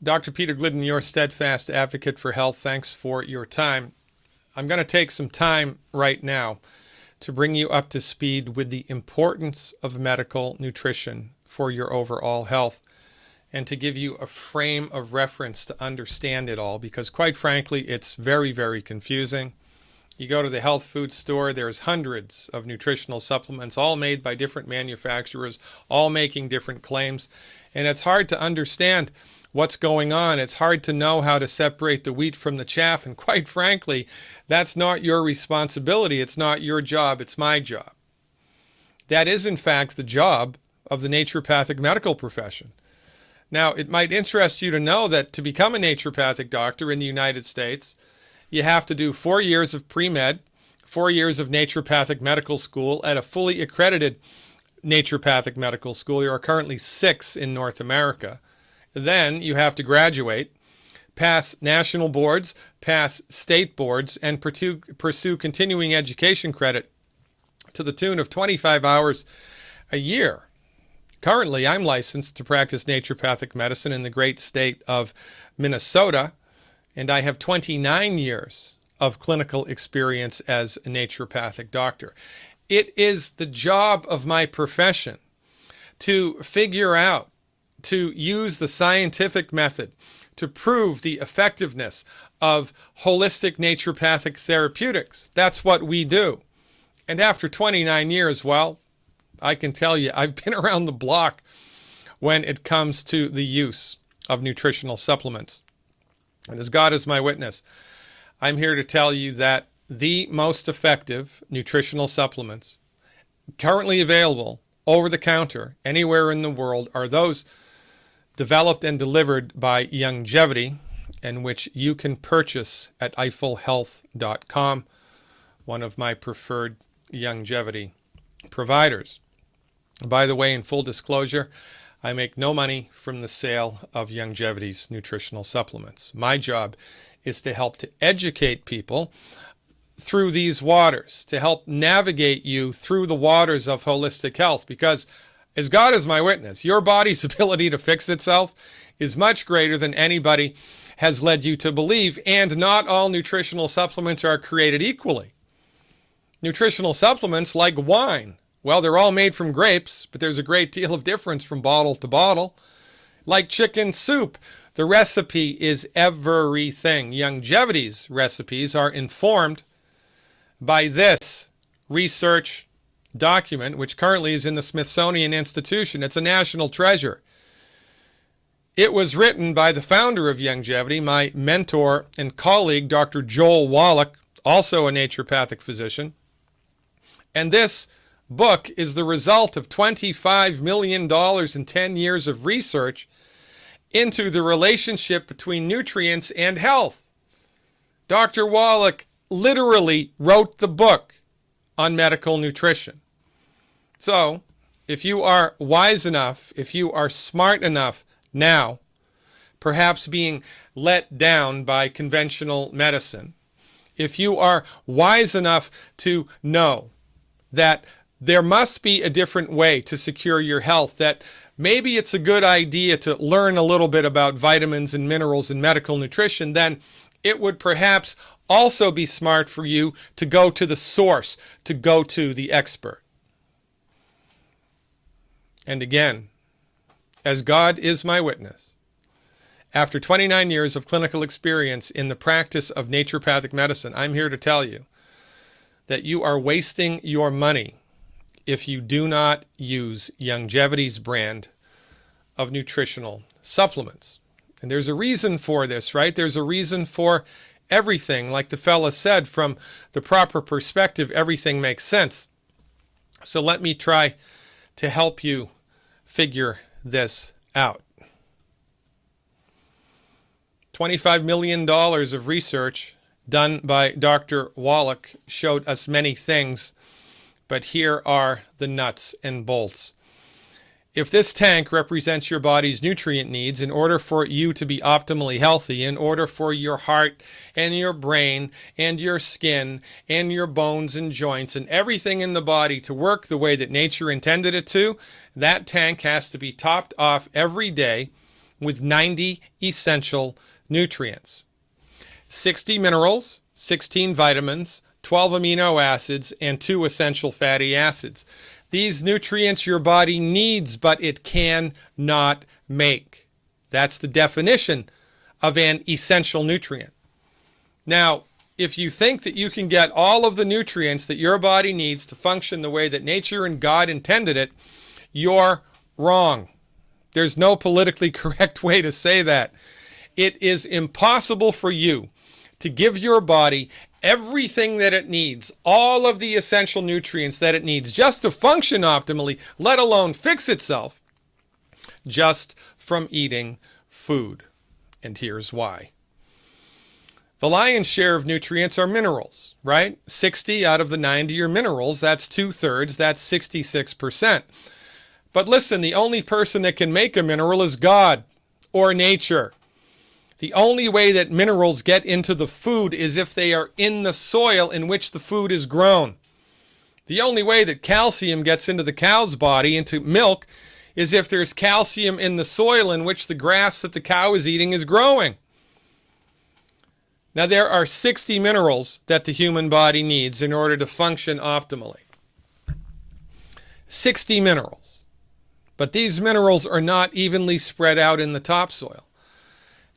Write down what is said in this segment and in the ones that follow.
Dr. Peter Glidden, your steadfast advocate for health, thanks for your time. I'm going to take some time right now to bring you up to speed with the importance of medical nutrition for your overall health and to give you a frame of reference to understand it all, because quite frankly, it's very, very confusing. You go to the health food store, there's hundreds of nutritional supplements, all made by different manufacturers, all making different claims, and it's hard to understand what's going on. It's hard to know how to separate the wheat from the chaff, and quite frankly, that's not your responsibility. It's not your job. It's my job. That is, in fact, the job of the naturopathic medical profession. Now, it might interest you to know that to become a naturopathic doctor in the United States, you have to do 4 years of pre-med, 4 years of naturopathic medical school at a fully accredited naturopathic medical school. There are currently 6 in North America. Then you have to graduate, pass national boards, pass state boards, and pursue continuing education credit to the tune of 25 hours a year. Currently, I'm licensed to practice naturopathic medicine in the great state of Minnesota, and I have 29 years of clinical experience as a naturopathic doctor. It is the job of my profession to figure out, to use the scientific method to prove the effectiveness of holistic naturopathic therapeutics. That's what we do. And after 29 years, well, I can tell you, I've been around the block when it comes to the use of nutritional supplements. And as God is my witness, I'm here to tell you that the most effective nutritional supplements currently available over the counter anywhere in the world are those developed and delivered by Youngevity, and which you can purchase at eiffelhealth.com, one of my preferred Youngevity providers. By the way, in full disclosure, I make no money from the sale of Youngevity's nutritional supplements. My job is to help to educate people through these waters, to help navigate you through the waters of holistic health, because as God is my witness, your body's ability to fix itself is much greater than anybody has led you to believe, and not all nutritional supplements are created equally. Nutritional supplements, like wine, well, they're all made from grapes, but there's a great deal of difference from bottle to bottle. Like chicken soup, the recipe is everything. Youngevity's recipes are informed by this research document, which currently is in the Smithsonian Institution. It's a national treasure. It was written by the founder of Youngevity, my mentor and colleague, Dr. Joel Wallach, also a naturopathic physician. And this book is the result of $25 million in 10 years of research into the relationship between nutrients and health. Dr. Wallach literally wrote the book on medical nutrition. So, if you are wise enough, if you are smart enough now, perhaps being let down by conventional medicine, if you are wise enough to know that there must be a different way to secure your health, that maybe it's a good idea to learn a little bit about vitamins and minerals and medical nutrition, then it would perhaps also be smart for you to go to the source, to go to the expert. And again, as God is my witness, after 29 years of clinical experience in the practice of naturopathic medicine, I'm here to tell you that you are wasting your money if you do not use Youngevity's brand of nutritional supplements. And there's a reason for this, right? There's a reason for everything. Like the fella said, from the proper perspective, everything makes sense. So let me try to help you figure this out. $25 million of research done by Dr. Wallach showed us many things, but here are the nuts and bolts. If this tank represents your body's nutrient needs, in order for you to be optimally healthy, in order for your heart and your brain and your skin and your bones and joints and everything in the body to work the way that nature intended it to, that tank has to be topped off every day with 90 essential nutrients, 60 minerals, 16 vitamins, 12 amino acids, and 2 essential fatty acids. These nutrients your body needs, but it cannot make. That's the definition of an essential nutrient. Now, if you think that you can get all of the nutrients that your body needs to function the way that nature and God intended it, you're wrong. There's no politically correct way to say that. It is impossible for you to give your body everything that it needs, all of the essential nutrients that it needs just to function optimally, let alone fix itself, just from eating food. And here's why. The lion's share of nutrients are minerals, right? 60 out of the 90 are minerals. That's 2/3. That's 66%. But listen, the only person that can make a mineral is God or nature. The only way that minerals get into the food is if they are in the soil in which the food is grown. The only way that calcium gets into the cow's body, into milk, is if there's calcium in the soil in which the grass that the cow is eating is growing. Now, there are 60 minerals that the human body needs in order to function optimally. 60 minerals. But these minerals are not evenly spread out in the topsoil.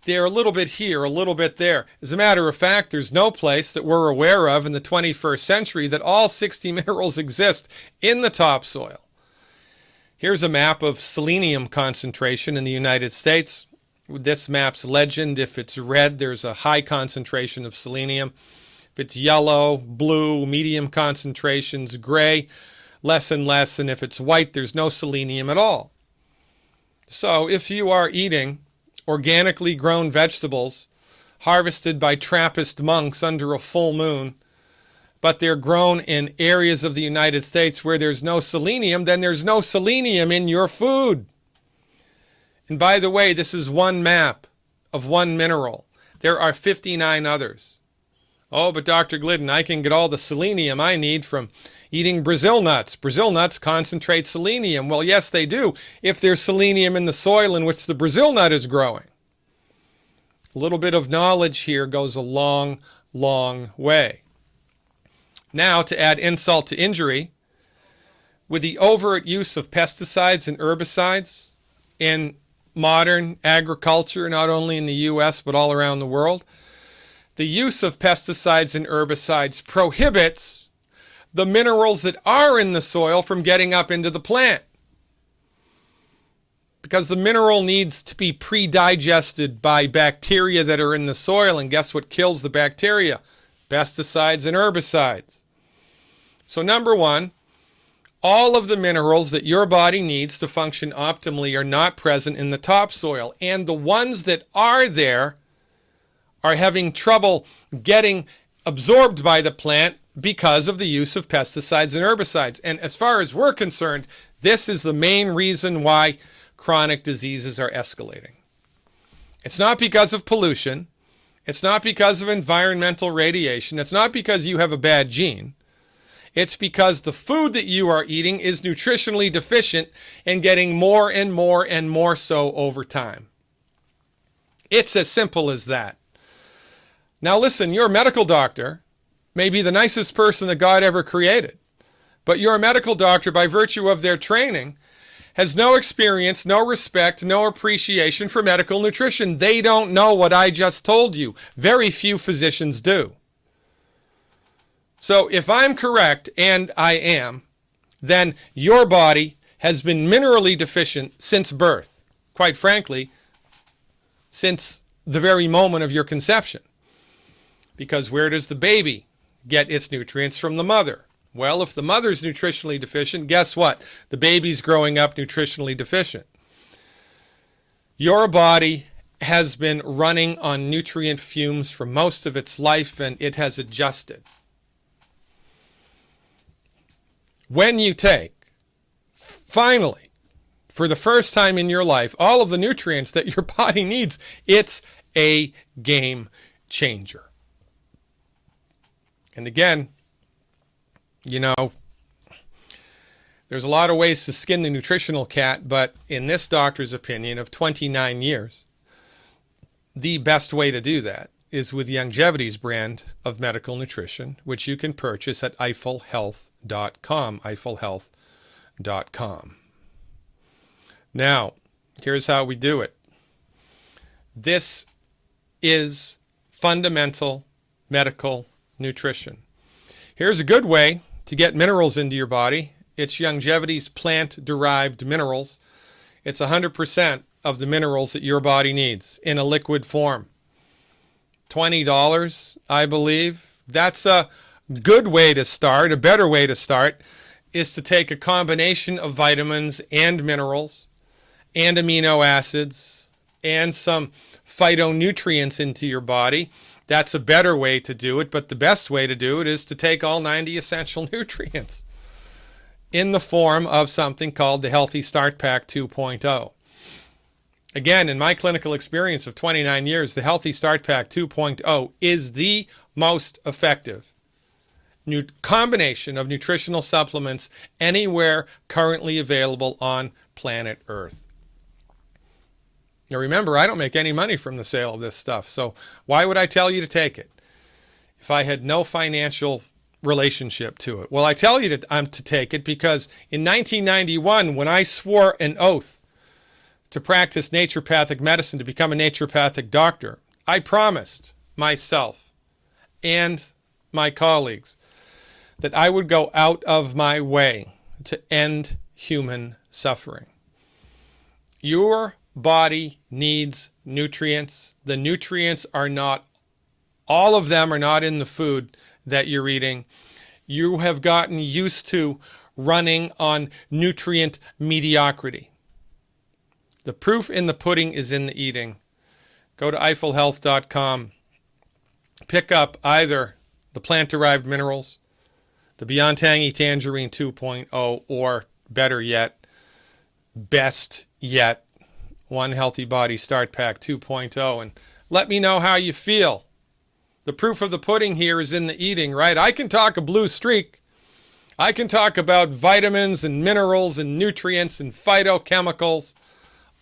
They're a little bit here, a little bit there. As a matter of fact, there's no place that we're aware of in the 21st century that all 60 minerals exist in the topsoil. Here's a map of selenium concentration in the United States. This map's legend: if it's red, there's a high concentration of selenium. If it's yellow, blue, medium concentrations, gray, less and less. And if it's white, there's no selenium at all. So if you are eating organically grown vegetables harvested by Trappist monks under a full moon, but they're grown in areas of the United States where there's no selenium, then there's no selenium in your food. And by the way, this is one map of one mineral. There are 59 others. Oh, but Dr. Glidden, I can get all the selenium I need from eating Brazil nuts. Brazil nuts concentrate selenium. Well, yes, they do, if there's selenium in the soil in which the Brazil nut is growing. A little bit of knowledge here goes a long, long way. Now, to add insult to injury, with the overt use of pesticides and herbicides in modern agriculture, not only in the U.S. but all around the world, the use of pesticides and herbicides prohibits the minerals that are in the soil from getting up into the plant. Because the mineral needs to be pre-digested by bacteria that are in the soil, and guess what kills the bacteria? Pesticides and herbicides. So number one, all of the minerals that your body needs to function optimally are not present in the topsoil. And the ones that are there are having trouble getting absorbed by the plant because of the use of pesticides and herbicides. And as far as we're concerned, this is the main reason why chronic diseases are escalating. It's not because of pollution. It's not because of environmental radiation. It's not because you have a bad gene. It's because the food that you are eating is nutritionally deficient and getting more and more and more so over time. It's as simple as that. Now listen, your medical doctor may be the nicest person that God ever created, but your medical doctor, by virtue of their training, has no experience, no respect, no appreciation for medical nutrition. They don't know what I just told you. Very few physicians do. So if I'm correct, and I am, then your body has been minerally deficient since birth. Quite frankly, since the very moment of your conception. Because where does the baby get its nutrients? From the mother. Well, if the mother's nutritionally deficient, guess what? The baby's growing up nutritionally deficient. Your body has been running on nutrient fumes for most of its life, and it has adjusted. When you take, finally, for the first time in your life, all of the nutrients that your body needs, it's a game changer. And again, there's There's a lot of ways to skin the nutritional cat, but in this doctor's opinion of 29 years, the best way to do that is with Youngevity's brand of medical nutrition, which you can purchase at eiffelhealth.com, eiffelhealth.com. Now, here's how we do it. This is fundamental medical nutrition. Here's a good way to get minerals into your body. It's Youngevity's plant-derived minerals. It's 100% of the minerals that your body needs in a liquid form. $20, I believe. That's a good way to start. A better way to start is to take a combination of vitamins and minerals and amino acids and some phytonutrients into your body. That's a better way to do it, but the best way to do it is to take all 90 essential nutrients in the form of something called the Healthy Start Pack 2.0. Again, in my clinical experience of 29 years, the Healthy Start Pack 2.0 is the most effective combination of nutritional supplements anywhere currently available on planet Earth. Now remember, I don't make any money from the sale of this stuff, so why would I tell you to take it if I had no financial relationship to it? Well, I tell you to take it because in 1991, when I swore an oath to practice naturopathic medicine, to become a naturopathic doctor, I promised myself and my colleagues that I would go out of my way to end human suffering. Your body needs nutrients. The nutrients are not, all of them are not in the food that you're eating. You have gotten used to running on nutrient mediocrity. The proof in the pudding is in the eating. Go to eiffelhealth.com. Pick up either the plant-derived minerals, the Beyond Tangy Tangerine 2.0, or better yet, best yet, One Healthy Body Start Pack 2.0, and let me know how you feel. The proof of the pudding here is in the eating, right? I can talk a blue streak. I can talk about vitamins and minerals and nutrients and phytochemicals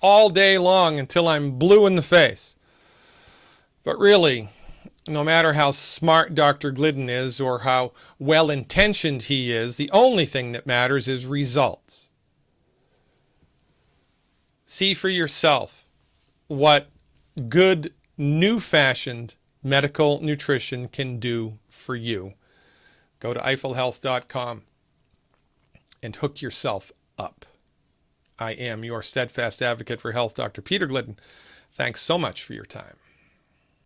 all day long until I'm blue in the face. But really, no matter how smart Dr. Glidden is or how well-intentioned he is, the only thing that matters is results. See for yourself what good, new-fashioned medical nutrition can do for you. Go to eiffelhealth.com and hook yourself up. I am your steadfast advocate for health, Dr. Peter Glidden. Thanks so much for your time.